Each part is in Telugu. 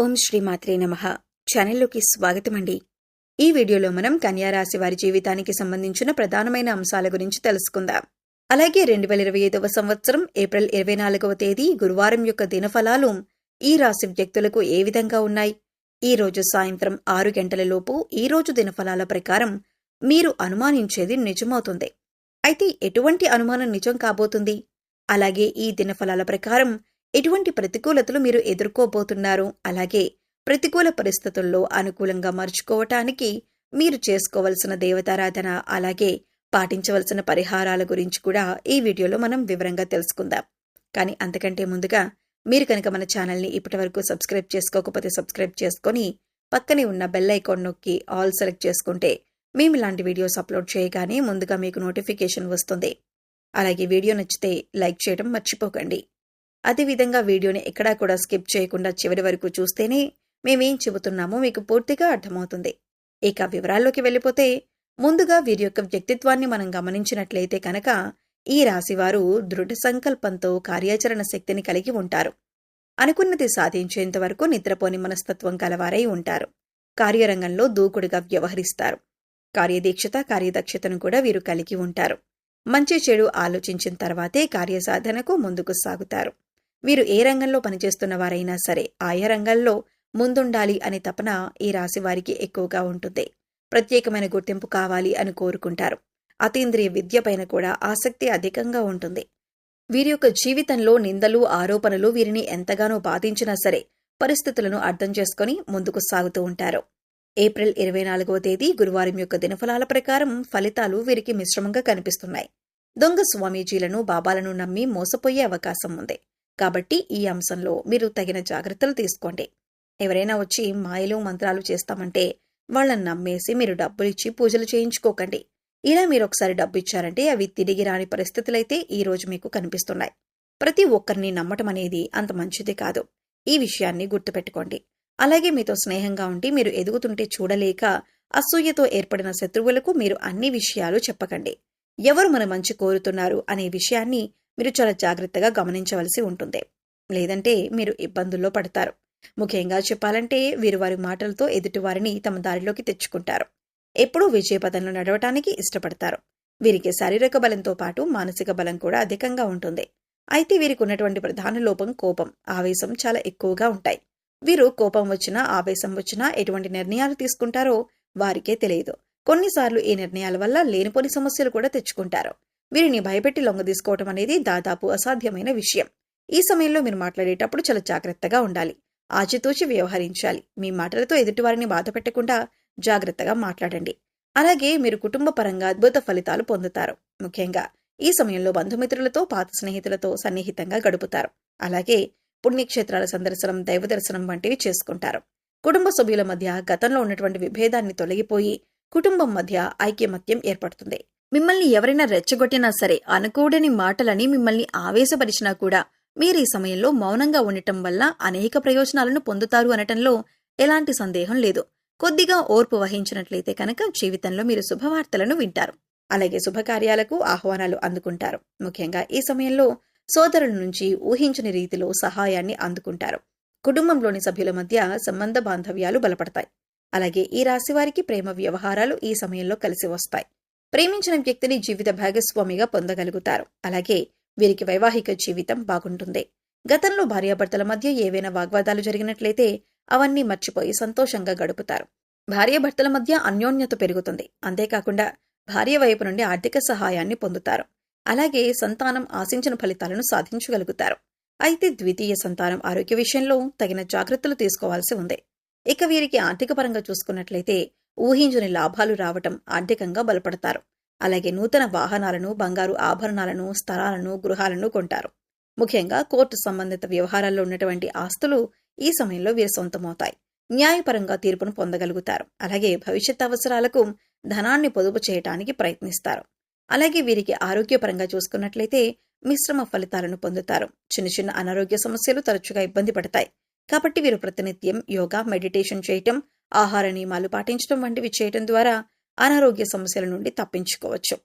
ఓం శ్రీమాత్రే నమః. ఛానల్లోకి స్వాగతమండి. ఈ వీడియోలో మనం కన్యారాశి వారి జీవితానికి సంబంధించిన ప్రధానమైన అంశాల గురించి తెలుసుకుందాం. అలాగే 2025వ సంవత్సరం ఏప్రిల్ 24వ తేదీ గురువారం యొక్క దినఫలాలు ఈ రాశి వ్యక్తులకు ఏ విధంగా ఉన్నాయి? ఈ రోజు సాయంత్రం 6 గంటలలోపు ఈ రోజు దినఫలాల ప్రకారం మీరు అనుమానించేది నిజమవుతుంది. అయితే ఎటువంటి అనుమానం నిజం కాబోతుంది? అలాగే ఈ దినఫలాల ప్రకారం ఎటువంటి ప్రతికూలతలు మీరు ఎదుర్కోబోతున్నారు? అలాగే ప్రతికూల పరిస్థితుల్లో అనుకూలంగా మర్చుకోవటానికి మీరు చేసుకోవలసిన దేవతారాధన, అలాగే పాటించవలసిన పరిహారాల గురించి కూడా ఈ వీడియోలో మనం వివరంగా తెలుసుకుందాం. కానీ అంతకంటే ముందుగా మీరు కనుక మన ఛానల్ని ఇప్పటివరకు సబ్స్క్రైబ్ చేసుకోకపోతే సబ్స్క్రైబ్ చేసుకొని పక్కనే ఉన్న బెల్ ఐకాన్ నొక్కి ఆల్ సెలెక్ట్ చేసుకుంటే మేము ఇలాంటి వీడియోస్ అప్లోడ్ చేయగానే ముందుగా మీకు నోటిఫికేషన్ వస్తుంది. అలాగే వీడియో నచ్చితే లైక్ చేయడం మర్చిపోకండి. అదేవిధంగా వీడియోని ఎక్కడా కూడా స్కిప్ చేయకుండా చివరి వరకు చూస్తేనే మేమేం చెబుతున్నామో మీకు పూర్తిగా అర్థమవుతుంది. ఇక వివరాల్లోకి వెళ్ళిపోతే ముందుగా వీరి యొక్క వ్యక్తిత్వాన్ని మనం గమనించినట్లయితే కనుక ఈ రాశివారు దృఢ సంకల్పంతో కార్యాచరణ శక్తిని కలిగి ఉంటారు. అనుకున్నది సాధించేంత వరకు నిద్రపోని మనస్తత్వం కలవారై ఉంటారు. కార్యరంగంలో దూకుడుగా వ్యవహరిస్తారు. కార్యదీక్షత, కార్యదక్షతను కూడా వీరు కలిగి ఉంటారు. మంచి చెడు ఆలోచించిన తర్వాతే కార్యసాధనకు ముందుకు సాగుతారు. వీరు ఏ రంగంలో పనిచేస్తున్న వారైనా సరే ఆయా రంగంలో ముందుండాలి అనే తపన ఈ రాశి వారికి ఎక్కువగా ఉంటుంది. ప్రత్యేకమైన గుర్తింపు కావాలి అని కోరుకుంటారు. అతీంద్రియ విద్యపైన కూడా ఆసక్తి అధికంగా ఉంటుంది. వీరి యొక్క జీవితంలో నిందలు, ఆరోపణలు వీరిని ఎంతగానో బాధించినా సరే పరిస్థితులను అర్థం చేసుకుని ముందుకు సాగుతూ ఉంటారు. ఏప్రిల్ 24వ తేదీ గురువారం యొక్క దినఫలాల ప్రకారం ఫలితాలు వీరికి మిశ్రమంగా కనిపిస్తున్నాయి. దొంగ స్వామీజీలను, బాబాలను నమ్మి మోసపోయే అవకాశం ఉంది. కాబట్టి ఈ అంశంలో మీరు తగిన జాగ్రత్తలు తీసుకోండి. ఎవరైనా వచ్చి మాయలు, మంత్రాలు చేస్తామంటే వాళ్ళని నమ్మేసి మీరు డబ్బులిచ్చి పూజలు చేయించుకోకండి. ఇలా మీరు ఒకసారి డబ్బు ఇచ్చారంటే అవి తిరిగి రాని పరిస్థితులైతే ఈ రోజు మీకు కనిపిస్తున్నాయి. ప్రతి ఒక్కరిని నమ్మటం అనేది అంత మంచిది కాదు. ఈ విషయాన్ని గుర్తుపెట్టుకోండి. అలాగే మీతో స్నేహంగా ఉండి మీరు ఎదుగుతుంటే చూడలేక అసూయతో ఏర్పడిన శత్రువులకు మీరు అన్ని విషయాలు చెప్పకండి. ఎవరు మన మంచి కోరుతున్నారు అనే విషయాన్ని మీరు చాలా జాగ్రత్తగా గమనించవలసి ఉంటుంది. లేదంటే మీరు ఇబ్బందుల్లో పడతారు. ముఖ్యంగా చెప్పాలంటే వీరు వారి మాటలతో ఎదుటివారిని తమ దారిలోకి తెచ్చుకుంటారు. ఎప్పుడూ విజయపథంలో నడవటానికి ఇష్టపడతారు. వీరికి శారీరక బలంతో పాటు మానసిక బలం కూడా అధికంగా ఉంటుంది. అయితే వీరికి ఉన్నటువంటి ప్రధాన లోపం కోపం, ఆవేశం చాలా ఎక్కువగా ఉంటాయి. వీరు కోపం వచ్చినా, ఆవేశం వచ్చినా ఎటువంటి నిర్ణయాలు తీసుకుంటారో వారికే తెలియదు. కొన్నిసార్లు ఈ నిర్ణయాల వల్ల లేనిపోని సమస్యలు కూడా తెచ్చుకుంటారు. వీరిని భయపెట్టి లొంగదీసుకోవటం అనేది దాదాపు అసాధ్యమైన విషయం. ఈ సమయంలో మీరు మాట్లాడేటప్పుడు చాలా జాగ్రత్తగా ఉండాలి. ఆచితూచి వ్యవహరించాలి. మీ మాటలతో ఎదుటివారిని బాధ పెట్టకుండా జాగ్రత్తగా మాట్లాడండి. అలాగే మీరు కుటుంబ పరంగా అద్భుత ఫలితాలు పొందుతారు. ముఖ్యంగా ఈ సమయంలో బంధుమిత్రులతో, పాత స్నేహితులతో సన్నిహితంగా గడుపుతారు. అలాగే పుణ్యక్షేత్రాల సందర్శనం, దైవ దర్శనం వంటివి చేసుకుంటారు. కుటుంబ సభ్యుల మధ్య గతంలో ఉన్నటువంటి విభేదాన్ని తొలగిపోయి కుటుంబం మధ్య ఐక్యమత్యం ఏర్పడుతుంది. మిమ్మల్ని ఎవరైనా రెచ్చగొట్టినా సరే, అనకూడని మాటలని మిమ్మల్ని ఆవేశపరిచినా కూడా మీరు ఈ సమయంలో మౌనంగా ఉండటం వల్ల అనేక ప్రయోజనాలను పొందుతారు అనటంలో ఎలాంటి సందేహం లేదు. కొద్దిగా ఓర్పు వహించినట్లయితే కనుక జీవితంలో మీరు శుభవార్తలను వింటారు. అలాగే శుభకార్యాలకు ఆహ్వానాలు అందుకుంటారు. ముఖ్యంగా ఈ సమయంలో సోదరుల నుంచి ఊహించని రీతిలో సహాయాన్ని అందుకుంటారు. కుటుంబంలోని సభ్యుల మధ్య సంబంధ బాంధవ్యాలు బలపడతాయి. అలాగే ఈ రాశి వారికి ప్రేమ వ్యవహారాలు ఈ సమయంలో కలిసి వస్తాయి. ప్రేమించిన వ్యక్తిని జీవిత భాగస్వామిగా పొందగలుగుతారు. అలాగే వీరికి వైవాహిక జీవితం బాగుంటుంది. గతంలో భార్యాభర్తల మధ్య ఏవైనా వాగ్వాదాలు జరిగినట్లయితే అవన్నీ మర్చిపోయి సంతోషంగా గడుపుతారు. భార్యాభర్తల మధ్య అన్యోన్యత పెరుగుతుంది. అంతేకాకుండా భార్య వైపు నుండి ఆర్థిక సహాయాన్ని పొందుతారు. అలాగే సంతానం ఆశించిన ఫలితాలను సాధించగలుగుతారు. అయితే ద్వితీయ సంతానం ఆరోగ్య విషయంలో తగిన జాగ్రత్తలు తీసుకోవాల్సి ఉంది. ఇక వీరికి ఆర్థిక పరంగా చూసుకున్నట్లయితే ఊహించని లాభాలు రావటం, ఆర్థికంగా బలపడతారు. అలాగే నూతన వాహనాలను, బంగారు ఆభరణాలను, స్థలాలను, గృహాలను కొంటారు. ముఖ్యంగా కోర్టు సంబంధిత వ్యవహారాల్లో ఉన్నటువంటి ఆస్తులు ఈ సమయంలో వీరి సొంతమవుతాయి. న్యాయపరంగా తీర్పును పొందగలుగుతారు. అలాగే భవిష్యత్ అవసరాలకు ధనాన్ని పొదుపు చేయటానికి ప్రయత్నిస్తారు. అలాగే వీరికి ఆరోగ్యపరంగా చూసుకున్నట్లయితే మిశ్రమ ఫలితాలను పొందుతారు. చిన్న చిన్న అనారోగ్య సమస్యలు తరచుగా ఇబ్బంది పడతాయి. కాబట్టి వీరు ప్రతినిత్యం యోగా, మెడిటేషన్ చేయటం, ఆహార నియమాలు పాటించడం వంటివి చేయటం ద్వారా అనారోగ్య సమస్యల నుండి తప్పించుకోవచ్చు.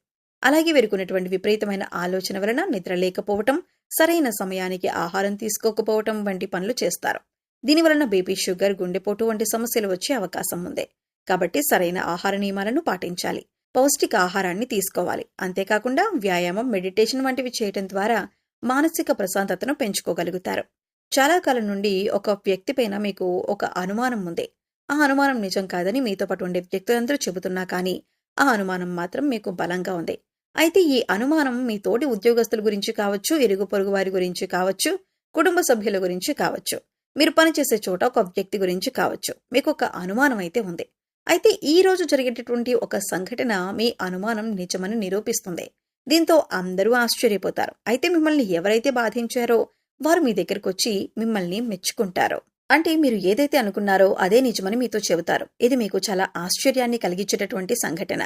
అలాగే వీరికి ఉన్నటువంటి విపరీతమైన ఆలోచన వలన నిద్ర లేకపోవటం, సరైన సమయానికి ఆహారం తీసుకోకపోవటం వంటి పనులు చేస్తారు. దీనివలన బీపీ, షుగర్, గుండెపోటు వంటి సమస్యలు వచ్చే అవకాశం ఉంది. కాబట్టి సరైన ఆహార నియమాలను పాటించాలి. పౌష్టిక ఆహారాన్ని తీసుకోవాలి. అంతేకాకుండా వ్యాయామం, మెడిటేషన్ వంటివి చేయటం ద్వారా మానసిక ప్రశాంతతను పెంచుకోగలుగుతారు. చాలా కాలం నుండి ఒక వ్యక్తిపైన మీకు ఒక అనుమానం ఉంది. ఆ అనుమానం నిజం కాదని మీతో పాటు ఉండే వ్యక్తులందరూ చెబుతున్నా కానీ ఆ అనుమానం మాత్రం మీకు బలంగా ఉంది. అయితే ఈ అనుమానం మీ తోటి ఉద్యోగస్తుల గురించి కావచ్చు, ఇరుగు పొరుగు వారి గురించి కావచ్చు, కుటుంబ సభ్యుల గురించి కావచ్చు, మీరు పనిచేసే చోట ఒక వ్యక్తి గురించి కావచ్చు, మీకు ఒక అనుమానం అయితే ఉంది. అయితే ఈ రోజు జరిగేటటువంటి ఒక సంఘటన మీ అనుమానం నిజమని నిరూపిస్తుంది. దీంతో అందరూ ఆశ్చర్యపోతారు. అయితే మిమ్మల్ని ఎవరైతే బాధించారో వారు మీ దగ్గరకు వచ్చి మిమ్మల్ని మెచ్చుకుంటారు. అంటే మీరు ఏదైతే అనుకున్నారో అదే నిజమని మీతో చెబుతారు. ఇది మీకు చాలా ఆశ్చర్యాన్ని కలిగించేటటువంటి సంఘటన.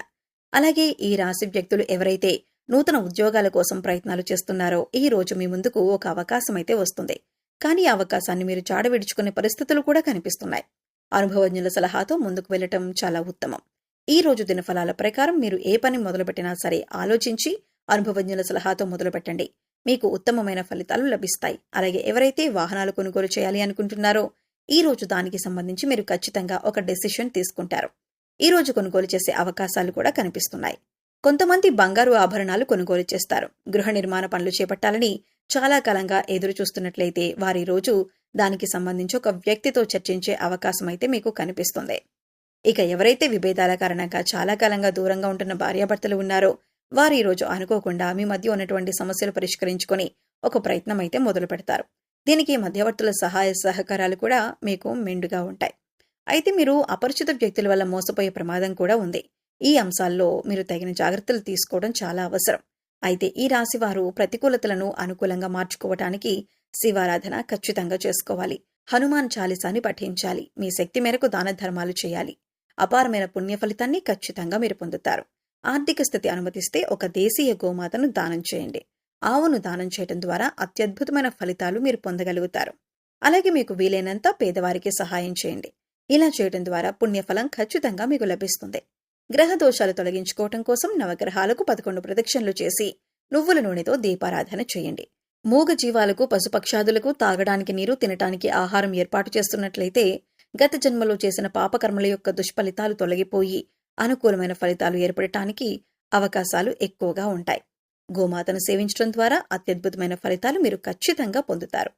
అలాగే ఈ రాశి వ్యక్తులు ఎవరైతే నూతన ఉద్యోగాల కోసం ప్రయత్నాలు చేస్తున్నారో ఈ రోజు మీ ముందుకు ఒక అవకాశం అయితే వస్తుంది. కానీ ఆ అవకాశాన్ని మీరు చాడవిడుచుకునే పరిస్థితులు కూడా కనిపిస్తున్నాయి. అనుభవజ్ఞుల సలహాతో ముందుకు వెళ్లటం చాలా ఉత్తమం. ఈ రోజు దినఫలాల ప్రకారం మీరు ఏ పని మొదలుపెట్టినా సరే ఆలోచించి అనుభవజ్ఞుల సలహాతో మొదలుపెట్టండి. మీకు ఉత్తమమైన ఫలితాలు లభిస్తాయి. అలాగే ఎవరైతే వాహనాలు కొనుగోలు చేయాలి అనుకుంటున్నారో ఈ రోజు దానికి సంబంధించి మీరు ఖచ్చితంగా ఒక డెసిషన్ తీసుకుంటారు. ఈ రోజు కొనుగోలు చేసే అవకాశాలు కూడా కనిపిస్తున్నాయి. కొంతమంది బంగారు ఆభరణాలు కొనుగోలు చేస్తారు. గృహ నిర్మాణ పనులు చేపట్టాలని చాలా కాలంగా ఎదురు చూస్తున్నట్లయితే వారి రోజు దానికి సంబంధించి ఒక వ్యక్తితో చర్చించే అవకాశం అయితే మీకు కనిపిస్తుంది. ఇక ఎవరైతే విభేదాల కారణంగా చాలా కాలంగా దూరంగా ఉంటున్న భార్యాభర్తలు ఉన్నారో వారు ఈ రోజు అనుకోకుండా మీ మధ్య ఉన్నటువంటి సమస్యలు పరిష్కరించుకొని ఒక ప్రయత్నం అయితే మొదలు పెడతారు. దీనికి మధ్యవర్తుల సహాయ సహకారాలు కూడా మీకు మెండుగా ఉంటాయి. అయితే మీరు అపరిచిత వ్యక్తుల వల్ల మోసపోయే ప్రమాదం కూడా ఉంది. ఈ అంశాల్లో మీరు తగిన జాగ్రత్తలు తీసుకోవడం చాలా అవసరం. అయితే ఈ రాశి వారు ప్రతికూలతలను అనుకూలంగా మార్చుకోవటానికి శివారాధన ఖచ్చితంగా చేసుకోవాలి. హనుమాన్ చాలీసాని పఠించాలి. మీ శక్తి మేరకు దాన ధర్మాలు చేయాలి. అపారమైన పుణ్య ఫలితాన్ని ఖచ్చితంగా మీరు పొందుతారు. ఆర్థిక స్థితి అనుమతిస్తే ఒక దేశీయ గోమాతను దానం చేయండి. ఆవును దానం చేయడం ద్వారా అత్యద్భుతమైన ఫలితాలు మీరు పొందగలుగుతారు. అలాగే మీకు వీలైనంత పేదవారికి సహాయం చేయండి. ఇలా చేయడం ద్వారా పుణ్యఫలం ఖచ్చితంగా మీకు లభిస్తుంది. గ్రహ దోషాలు తొలగించుకోవటం కోసం నవగ్రహాలకు 11 ప్రదక్షిణలు చేసి నువ్వుల నూనెతో దీపారాధన చేయండి. మూగ జీవాలకు, పశుపక్షాదులకు తాగడానికి నీరు, తినటానికి ఆహారం ఏర్పాటు చేస్తున్నట్లయితే గత జన్మలో చేసిన పాపకర్మల యొక్క దుష్ఫలితాలు తొలగిపోయి అనుకూలమైన ఫలితాలు ఏర్పడటానికి అవకాశాలు ఎక్కువగా ఉంటాయి. గోమాతను సేవించడం ద్వారా అత్యద్భుతమైన ఫలితాలు మీరు ఖచ్చితంగా పొందుతారు.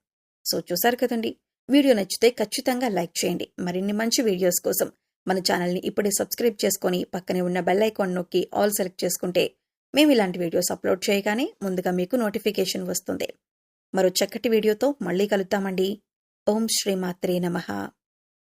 సో చూశారు కదండి, వీడియో నచ్చితే ఖచ్చితంగా లైక్ చేయండి. మరిన్ని మంచి వీడియోస్ కోసం మన ఛానల్ని ఇప్పుడే సబ్స్క్రైబ్ చేసుకొని పక్కనే ఉన్న బెల్ ఐకాన్ నొక్కి ఆల్ సెలెక్ట్ చేసుకుంటే మేము ఇలాంటి వీడియోస్ అప్లోడ్ చేయగానే ముందుగా మీకు నోటిఫికేషన్ వస్తుంది. మరో చక్కటి వీడియోతో మళ్ళీ కలుద్దామండి. ఓం శ్రీమాత్రే నమః.